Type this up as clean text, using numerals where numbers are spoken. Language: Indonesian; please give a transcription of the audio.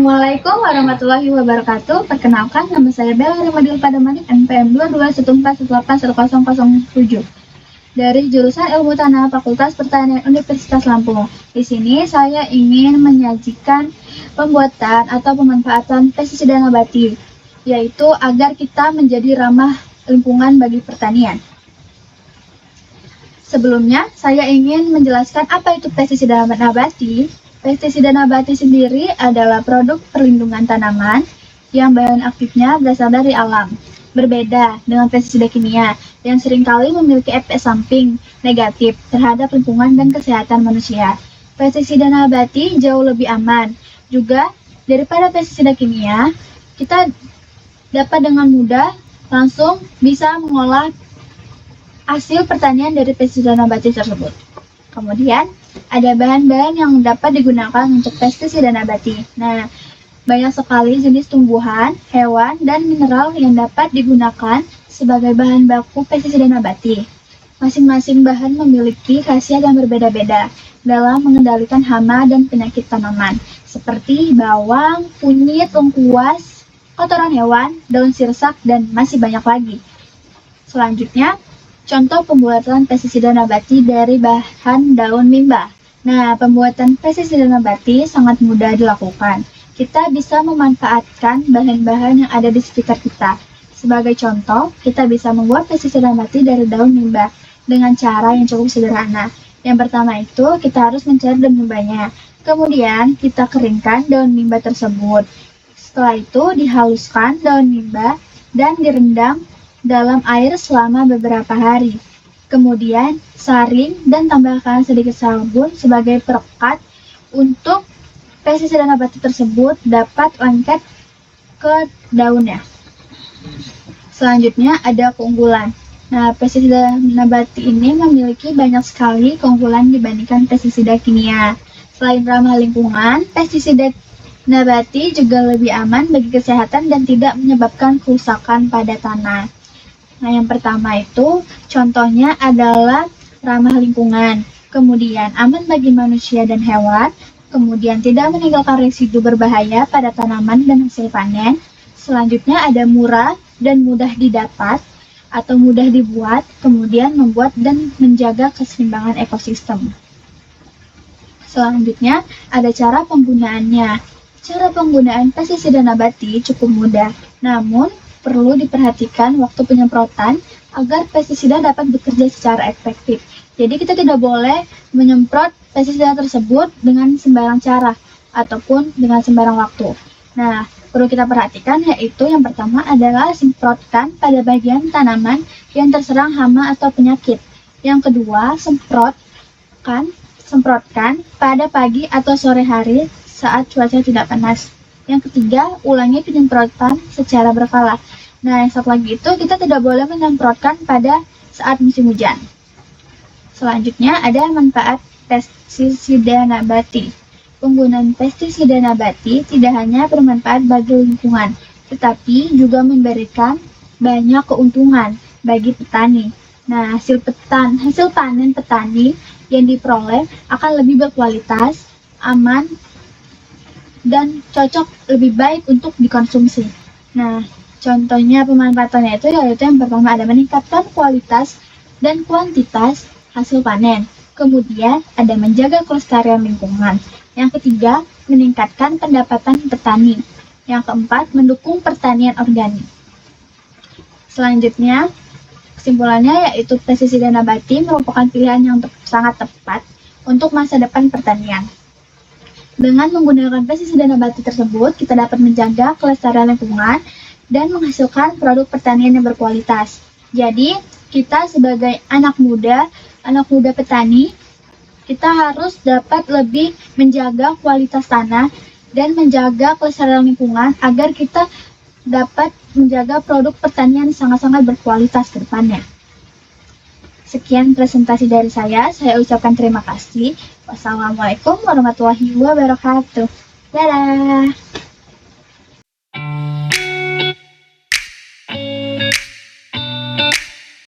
Assalamualaikum warahmatullahi wabarakatuh. Perkenalkan, nama saya Bella Rimadil Padamanik, NPM 2214141007 dari jurusan Ilmu Tanah Fakultas Pertanian Universitas Lampung. Di sini saya ingin menyajikan pembuatan atau pemanfaatan pestisida nabati, yaitu agar kita menjadi ramah lingkungan bagi pertanian. Sebelumnya, saya ingin menjelaskan apa itu pestisida nabati. Pestisida nabati sendiri adalah produk perlindungan tanaman yang bahan aktifnya berasal dari alam. Berbeda dengan pestisida kimia yang seringkali memiliki efek samping negatif terhadap lingkungan dan kesehatan manusia. Pestisida nabati jauh lebih aman. Juga daripada pestisida kimia, kita dapat dengan mudah langsung bisa mengolah hasil pertanian dari pestisida nabati tersebut. Kemudian, ada bahan-bahan yang dapat digunakan untuk pestisida nabati. Nah, banyak sekali jenis tumbuhan, hewan, dan mineral yang dapat digunakan sebagai bahan baku pestisida nabati. Masing-masing bahan memiliki khasiat yang berbeda-beda dalam mengendalikan hama dan penyakit tanaman, seperti bawang, kunyit, lengkuas, kotoran hewan, daun sirsak, dan masih banyak lagi. Selanjutnya, contoh pembuatan pestisida nabati dari bahan daun mimba. Nah, pembuatan pestisida nabati sangat mudah dilakukan. Kita bisa memanfaatkan bahan-bahan yang ada di sekitar kita. Sebagai contoh, kita bisa membuat pestisida nabati dari daun mimba dengan cara yang cukup sederhana. Yang pertama itu, kita harus mencari daun mimbanya. Kemudian, kita keringkan daun mimba tersebut. Setelah itu, dihaluskan daun mimba dan direndam dalam air selama beberapa hari. Kemudian, saring dan tambahkan sedikit sabun sebagai perekat untuk pestisida nabati tersebut dapat lengket ke daunnya. Selanjutnya, ada keunggulan. Nah, pestisida nabati ini memiliki banyak sekali keunggulan dibandingkan pestisida kimia. Selain ramah lingkungan, pestisida nabati juga lebih aman bagi kesehatan dan tidak menyebabkan kerusakan pada tanah. Nah, yang pertama itu contohnya adalah ramah lingkungan, kemudian aman bagi manusia dan hewan, kemudian tidak meninggalkan residu berbahaya pada tanaman dan hasil panen. Selanjutnya ada murah dan mudah didapat atau mudah dibuat, kemudian membuat dan menjaga keseimbangan ekosistem. Selanjutnya ada cara penggunaannya. Cara penggunaan pestisida nabati cukup mudah, namun perlu diperhatikan waktu penyemprotan agar pestisida dapat bekerja secara efektif. Jadi kita tidak boleh menyemprot pestisida tersebut dengan sembarang cara ataupun dengan sembarang waktu. Nah, perlu kita perhatikan yaitu yang pertama adalah semprotkan pada bagian tanaman yang terserang hama atau penyakit. Yang kedua, semprotkan pada pagi atau sore hari saat cuaca tidak panas. Yang ketiga, ulangi penyemprotan secara berkala. Nah, yang satu lagi itu kita tidak boleh menyemprotkan pada saat musim hujan. Selanjutnya ada manfaat pestisida nabati. Penggunaan pestisida nabati tidak hanya bermanfaat bagi lingkungan, tetapi juga memberikan banyak keuntungan bagi petani. Nah, hasil panen petani yang diperoleh akan lebih berkualitas, aman, dan cocok lebih baik untuk dikonsumsi. Nah, contohnya pemanfaatannya itu yaitu yang pertama ada meningkatkan kualitas dan kuantitas hasil panen. Kemudian ada menjaga kelestarian lingkungan. Yang ketiga, meningkatkan pendapatan petani. Yang keempat, mendukung pertanian organik. Selanjutnya, kesimpulannya yaitu pestisida nabati merupakan pilihan yang sangat tepat untuk masa depan pertanian. Dengan menggunakan pestisida nabati tersebut, kita dapat menjaga kelestarian lingkungan dan menghasilkan produk pertanian yang berkualitas. Jadi, kita sebagai anak muda petani, kita harus dapat lebih menjaga kualitas tanah dan menjaga kelestarian lingkungan agar kita dapat menjaga produk pertanian yang sangat-sangat berkualitas ke depannya. Sekian presentasi dari saya ucapkan terima kasih. Wassalamualaikum warahmatullahi wabarakatuh. Dadah!